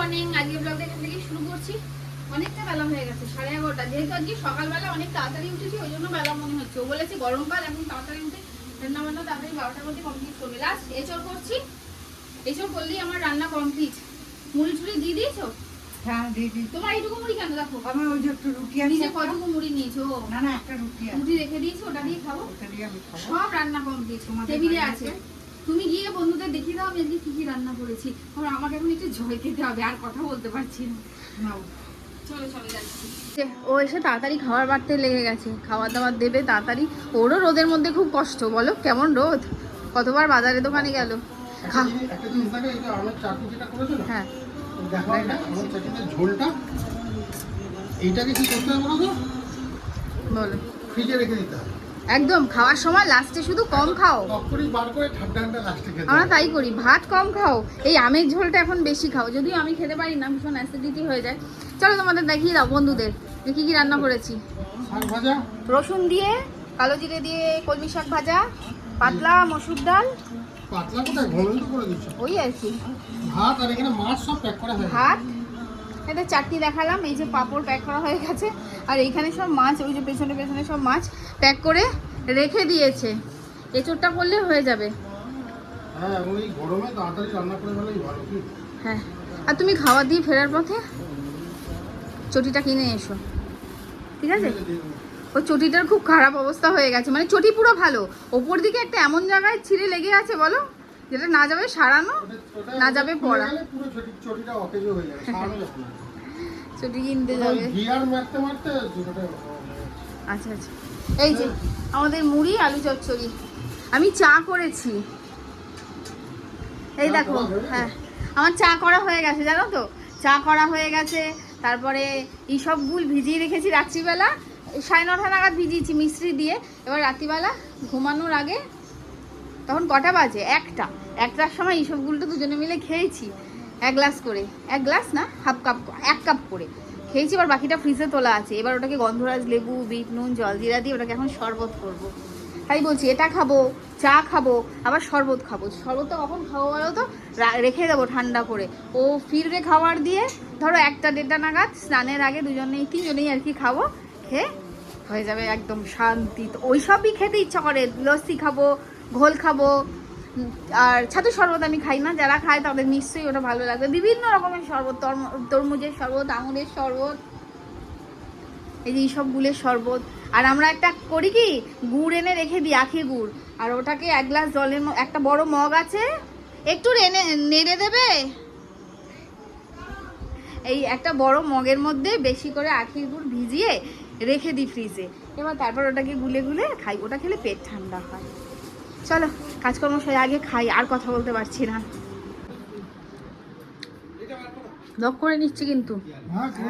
Morning. আজকে ব্লগটা এখান থেকে শুরু করছি। অনেকটা বেলা হয়ে গেছে, 11:30। যেহেতু আজকে সকালবেলা অনেক তাড়াতাড়ি উঠেছি, ওই জন্য বেলা মনে হচ্ছে। ও বলেছে গরমকাল, এখন তাড়াতাড়ি উঠে রান্না বান্না তাড়াতাড়ি 12টার মধ্যে কমপ্লিট করবে। লাস্ট এঁচড় করছি, এঁচড় করলেই আমার রান্না কমপ্লিট। মুড়ি টুড়ি দিয়ে দিয়েছো? হ্যাঁ দিয়ে দিই। তোমার এইটুকু মুড়ি কেন? দেখো আমি ওই যে একটু রুটি আছে। নিজে কতটুকু মুড়ি নিয়েছো? না না, একটা রুটি আছে। রুটি রেখে দিয়েছো, ওটা দিয়ে খাবো। ওটা দিয়ে আমি খাবো। সব রান্না কমপ্লিট, টেবিলে আছে। তুমি গিয়ে বন্ধুদের দেখিয়ে দাও আমি আজকে কি কি রান্না করেছি। আর আমাকে এখন একটু জল খেতে হবে, আর কথা বলতে পারছি না। নাও। চলো চলে যাচ্ছি। ও এসে তাড়াতাড়ি খাবার বাড়তে লেগে গেছে, খাবার দাবার দেবে তাড়াতাড়ি। ওরও রোদের মধ্যে খুব কষ্ট, বলো কেমন রোদ। কতবার বাজারে দোকানে গেল। হ্যাঁ ঝোলটা এইটাকে কি করতে হবে বলো তো? বলো। ফ্রিজে রেখে দিতে হবে একদম খাওয়ার সময় লাস্টে শুধু কম খাও। তখনই বার করে ঠান্ডা ঠান্ডা লাস্টে খেতে আমরা তাই করি, ভাত কম খাও, এই আমের ঝোলটা এখন বেশি খাও। যদিও আমি খেতে পারি না, ভীষণ অ্যাসিডিটি হয়ে যায়। চলো তোমাদের দেখিয়ে দাও বন্ধুদের যে কি কি রান্না করেছি। শাক ভাজা, রসুন দিয়ে, কালো জিরে দিয়ে কলমি শাক ভাজা, পাতলা মসুর ডাল, পাতলা কোথায় ঘন করে দিচ্ছ, ওই আর কি। ভাত আর এখানে মাছ সব প্যাক করা হয়ে গেছে। ভাত, এটা চাটনি দেখালাম, এই যে পাঁপড় প্যাক করা হয়ে গেছে। আর এইখানে সব মাছ, ওই যে পেছনে পেছনে সব মাছ প্যাক করে রেখে দিয়েছে। এঁচোড়টা করলে হয়ে যাবে। হ্যাঁ, ওই গরমে তাড়াতাড়ি রান্না করে ফেলাই ভালো। হ্যাঁ, আর তুমি খাওয়া দিয়ে ফেরার পথে চটিটা কিনে এসো, ঠিক আছে? ওই চটিটার খুব খারাপ অবস্থা হয়ে গেছে, মানে চটি পুরো ভালো, ওপর দিকে একটা এমন জায়গায় ছিঁড়ে লেগে আছে বলো, যেটা না যাবে সারানো, না যাবে পড়া। পুরো চটিটা অকেজো হয়ে যাবে, সারানো যাবে না। চটি কিনতে যাবে। গিয়ার মারতে মারতে চটিটা। আচ্ছা আচ্ছা, এই যে আমাদের মুড়ি আলু চচ্চড়ি। আমি চা করেছি, এই দেখো। হ্যাঁ, আমার চা করা হয়ে গেছে, জানো তো, চা করা হয়ে গেছে। তারপরে এই সব গুল ভিজিয়ে রেখেছি রাত্রিবেলা, 9:30 নাগাদ ভিজিয়েছি মিশ্রি দিয়ে। এবার রাত্রিবেলা ঘুমানোর আগে, তখন কটা বাজে? 1টার সময় এই সবগুলোটা দুজনে মিলে খেয়েছি। 1 গ্লাস করে, 1 গ্লাস না, হাফ কাপ, 1 কাপ করে খেয়েছি। এবার বাকিটা ফ্রিজে তোলা আছে। এবার ওটাকে গন্ধরাজ লেবু, বিট নুন, জলজিরা দিয়ে ওটাকে এখন শরবত করবো। তাই বলছি, এটা খাবো, চা খাবো, আবার শরবত খাবো। শরবতটা কখন খাবো বলো তো? রেখে দেবো ঠান্ডা করে। ও ফিরবে খাবার দিয়ে, ধরো 1টা-1:30 নাগাদ, স্নানের আগে তিনজনেই আর কি খাবো। খেয়ে হয়ে যাবে একদম শান্তি। তো ওই সবই খেতে ইচ্ছা করে, লস্যি খাবো, ঘোল খাবো। আর ছাতু শরবত আমি খাই না, যারা খায় তাদের নিশ্চয়ই ওটা ভালো লাগবে। বিভিন্ন রকমের শরবত, তরমুজের শরবত, আঙুরের শরবত, এই যে এইসব গুড়ের শরবত। আর আমরা একটা করি কি, গুড় এনে রেখে দিই, আখের গুড়। আর ওটাকে 1 গ্লাস জলের, একটা বড় মগ আছে, একটু নেড়ে দেবে। এই একটা বড় মগের মধ্যে বেশি করে আখের গুড় ভিজিয়ে রেখে দিই ফ্রিজে। এবার তারপর ওটাকে গুলে গুলে খাই। ওটা খেলে পেট ঠান্ডা হয়। চলো কাজকর্ম সে আগে খাই, আর কথা বলতে পারছি না। ব্লগ করে নিচ্ছি কিন্তু,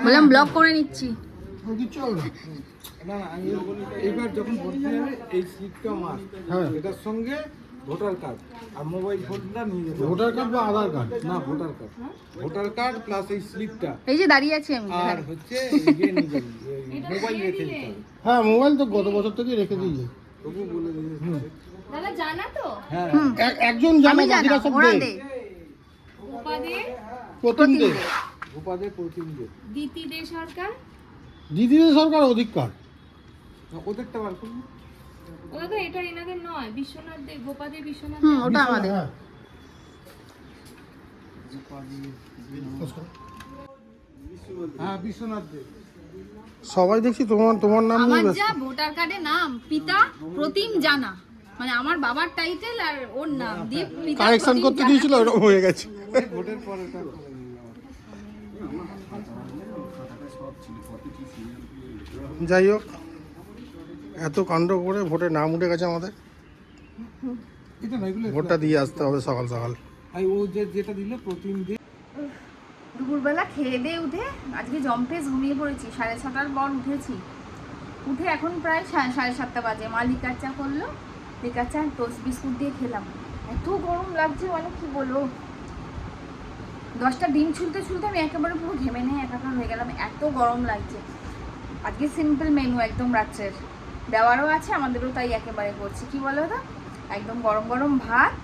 বললাম ব্লগ করে নিচ্ছি। এবার যখন ভোট দিতে যাবে এই স্লিপটা মাস্ট, এটার সঙ্গে ভোটার কার্ড আর মোবাইল ফোনটা নিয়ে যেতে হবে। ভোটার কার্ড বা আধার কার্ড? না, ভোটার কার্ড প্লাস এই স্লিপটা, এই যে দাঁড়িয়ে আছি আমি। আর হচ্ছে মোবাইল রেখে দিতে হবে। হ্যাঁ, মোবাইল তো গত বছর থেকে রেখে দিয়েছে। তবু বলে দিয়েছে। দাদা জানা তো? হ্যাঁ, একজন জানে, আমি জানা, বাকিরা সব ওরা দেয়। দে। প্রথম দে ভূপাদের প্রতিনিধি দিদিদের সরকার, দিদিদের সরকার অধিকার। ওদেরটা বার করুন। ওটা তো এটা এনাদের নয়, বিশ্বনাথ দেব, গোপাদের বিশ্বনাথ। ওটা আমাদের। হ্যাঁ, বিশ্বনাথ দেব। সবাই দেখছি তোমার নাম আমার নিয়ে ব্যস্ত। যা ভোটার কার্ডে নাম পিতা প্রতিম জানা, মানে আমার বাবার টাইটেল আর ওর নাম দিয়ে পিতা কারেকশন প্রতিম করতে জানা। দিয়েছিল, ওরকম হয়ে গেছে। ভোটের পরে যাই হোক, এত কাণ্ড করে ভোটে নাম উঠে গেছে আমাদের। এটা না, এগুলো ভোটটা দিয়ে আসতে হবে সকাল সকাল। ও যেটা দিল প্রতিনিধি। দুপুরবেলা খেয়ে দিয়ে উঠে আজকে জম্পেস ঘুমিয়ে পড়েছি। 6:30টার পর উঠেছি। উঠে এখন প্রায় 7:30 বাজে। মা লিকার চা করলো, লিকার চা টোস্ট বিস্কুট দিয়ে খেলাম। এত গরম লাগছে, মানে কি বলবো। 10টা ডিম ছুলতে ছুলতে আমি একেবারে পুরো ঘেমে নিয়ে একাকার হয়ে গেলাম, এত গরম লাগছে। আজকে সিম্পল মেনু একদম রাত্রের, দেওয়ারও আছে আমাদেরও, তাই একেবারে করছি। কি বলো তো, একদম গরম গরম ভাত,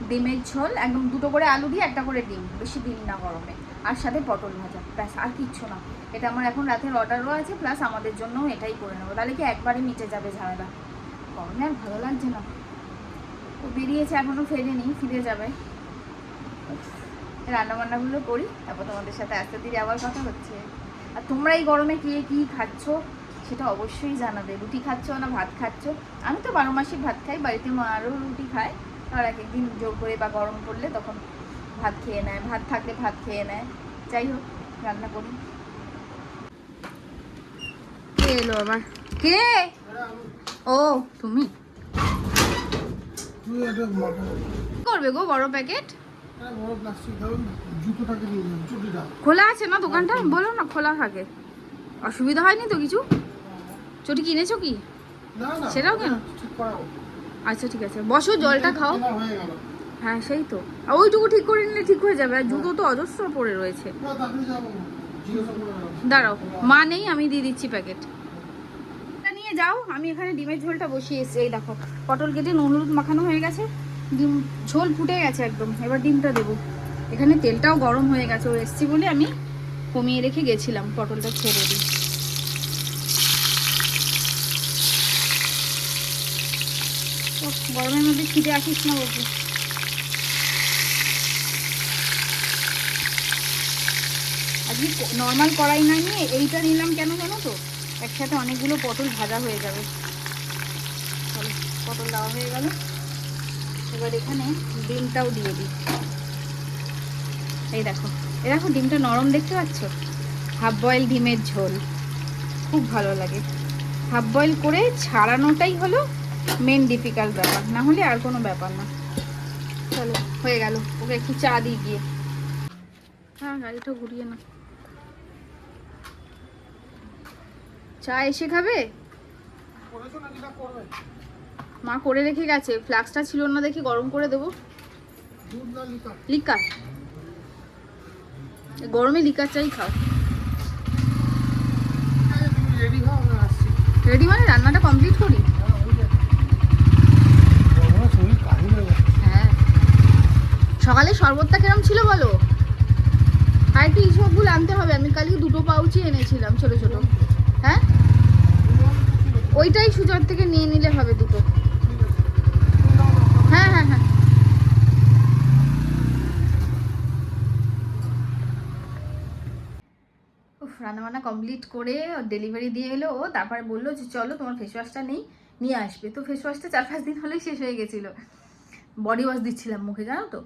ডিমের ঝোল, একদম 2টো করে আলু দিয়ে 1টা করে ডিম, বেশি ডিম না গরমে, আর সাথে পটল ভাজা, ব্যাস আর কিচ্ছু না। এটা আমার এখন রাতের অর্ডারও আছে, প্লাস আমাদের জন্য এটাই করে নেবো, তাহলে কি একবারে মিটে যাবে ঝামেলা। গরমে আর ভালো লাগছে না। ও বেরিয়েছে, এখনও ফেরেনি, ফিরে যাবে। রান্নাবান্নাগুলো করি, তারপর তোমাদের সাথে আস্তে ধীরে আবার কথা হচ্ছে। আর তোমরা এই গরমে কে কী খাচ্ছ সেটা অবশ্যই জানাবে। রুটি খাচ্ছ না ভাত খাচ্ছ? আমি তো 12 মাসই ভাত খাই, বাড়িতে মা আরও রুটি খায়, আর এক একদিন জোর করে বা গরম করলে তখন ভাত খেয়ে নেয়, ভাত থাকলে ভাত খেয়ে নেয়। যাই হোক, রান্না করি। কে এলো আবার? কে? ও তুমি তুই এটা করবে গো বড় প্যাকেট? বড় প্লাস্টিক দাও, জুতোটাকে নিয়ে যাবে, চুটিটা। খোলা আছে না দোকানটা? বলো না খোলা থাকে, অসুবিধা হয়নি তো কিছু? চটি কিনেছো কি? না না, সেটাও কেন? ঠিক করাও। আচ্ছা ঠিক আছে, বসো, জলটা খাও। কেনা হয়ে গেল। হ্যাঁ সেই তো, আর ওইটুকু ঠিক করে নিলে ঠিক হয়ে যাবে। আর জুতো তো অজস্র পড়ে রয়েছে। না, তাড়াতাড়ি যাবো, জিজ্ঞাসা করে নাও। দাঁড়াও, মা নেই, আমি দিয়ে দিচ্ছি প্যাকেট। নিয়ে যাও, আমি এখানে ডিমের ঝোলটা বসিয়ে এসেছি। এই দেখো, পটল কেটে নুন হলুদ মাখানো হয়ে গেছে, ডিম ঝোল ফুটে গেছে একদম। এবার ডিমটা দেবো। এখানে তেলটাও গরম হয়ে গেছে, ও এসছি বলে আমি কমিয়ে রেখে গেছিলাম। পটলটা ছেড়ে দিই। গরমের মধ্যে খিদে আসিস না বলছি। আজকে নর্মাল কড়াই না নিয়ে এইটা নিলাম, কেন জানো তো? একসাথে অনেকগুলো পটল ভাজা হয়ে যাবে। চলো, পটল দেওয়া হয়ে গেল। এবার এখানে ডিমটাও দিয়ে দিই। এই দেখো, এই দেখো ডিমটা নরম, দেখতে পাচ্ছ? হাফ বয়েল ডিমের ঝোল খুব ভালো লাগে। হাফ বয়েল করে ছাড়ানোটাই হলো মেন ডিফিকাল্ট ব্যাপার, না হলে আর কোনো ব্যাপার না। চলো, হয়ে গেল। ওকে একটু চা দিই গিয়ে। হ্যাঁ, গাড়িটা ঘুরিয়ে না। চা এসে খাবে? করেছো নাকি না করবে? মা করে রেখে গেছে, ফ্লাক্সটা ছিল না দেখি, গরম করে দেবো। দুধ না লিকার? লিকার? গরমে লিকার চাই, খাও। আরে তুমি রেডি হও, আমি আসছি। রেডি মানে রান্নাটা কমপ্লিট করি। গরমে শরীর কাহিল হয়ে যাচ্ছে। হ্যাঁ, সকালে শরবতটা কিরম ছিল বলো? আর একটু ইসবগুলো আনতে হবে। আমি কালকে 2টো পাউচই এনেছিলাম, ছোট ছোট। হ্যাঁ, ওইটাই সুজোর থেকে নিয়ে নিলে হবে 2টো। হ্যাঁ হ্যাঁ হ্যাঁ। রান্নাবান্না কমপ্লিট করে ডেলিভারি দিয়ে এলো ও। তারপরে বললো যে চলো, তোমার ফেস ওয়াশটা নেই, নিয়ে আসবে। তো ফেস ওয়াশটা 4-5 দিন হলেই শেষ হয়ে গেছিলো। বডি ওয়াশ দিচ্ছিলাম মুখে, জানো তো।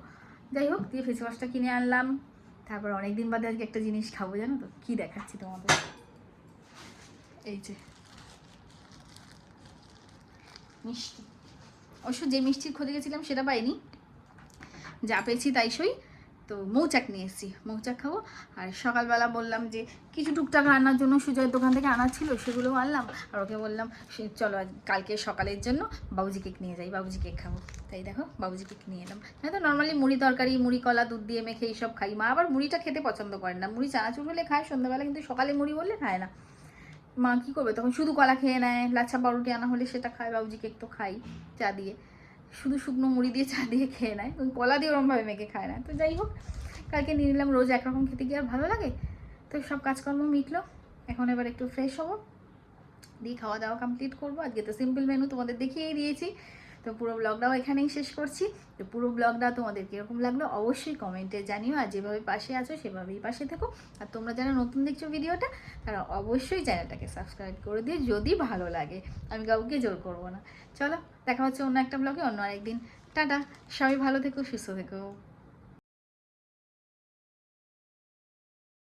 যাই হোক, দিয়ে ফেস ওয়াশটা কিনে আনলাম। তারপর অনেকদিন বাদে আজকে একটা জিনিস খাবো, জানো তো কি দেখাচ্ছি তোমাদের। এই যে মিষ্টি, অবশ্য যে মিষ্টির খোঁজে গেছিলাম সেটা পাইনি, যা পেয়েছি তাই সই। তো মৌচাক নিয়ে এসেছি, মৌচাক খাবো। আর সকালবেলা বললাম যে কিছু টুকটাক রান্নার জন্য সুজয়ের দোকান থেকে আনা ছিল, সেগুলোও আনলাম। আর ওকে বললাম চলো আজ কালকে সকালের জন্য বাবুজি কেক নিয়ে যাই, বাবুজি কেক খাবো। তাই দেখো, বাবুজি কেক নিয়ে এলাম। হ্যাঁ, তো নর্মালি মুড়ি তরকারি, মুড়ি কলা, দুধ দিয়ে মেখে এইসব খাই। মা আবার মুড়িটা খেতে পছন্দ করে না, মুড়ি চানাচুর হলে খায় সন্ধ্যাবেলা, কিন্তু সকালে মুড়ি বললে খায় না। মা কী করবে তখন, শুধু কলা খেয়ে নেয়। লাচ্ছা পাউরুটি আনা হলে সেটা খায়, বাবুজি কেক তো খাই চা দিয়ে। শুধু শুকনো মুড়ি দিয়ে চা দিয়ে খেয়ে নেয়, ওই কলা দিয়ে ওরমভাবে মেখে খায় না। তো যাই হোক, কালকে নিয়ে নিলাম। রোজ একরকম খেতে গিয়ে আর ভালো লাগে? তো সব কাজকর্ম মিটলো। এখন এবার একটু ফ্রেশ হবো, দিয়ে খাওয়া দাওয়া কমপ্লিট করবো। আজকে তো সিম্পল মেনু তোমাদের দেখিয়েই দিয়েছি। তো পুরো ব্লগটাও এখানেই শেষ করছি। তো পুরো ব্লগটা তোমাদের কীরকম লাগলো অবশ্যই কমেন্টে জানিও। আর যেভাবে পাশে আছো সেভাবেই পাশে থেকো। আর তোমরা যারা নতুন দেখছো ভিডিওটা, তারা অবশ্যই চ্যানেলটাকে সাবস্ক্রাইব করে দিও যদি ভালো লাগে। আমি কাউকে জোর করবো না। চলো, দেখা হচ্ছে অন্য একটা ব্লগে অন্য আরেকদিন। টাটা, সবাই ভালো থেকো, সুস্থ থেকো।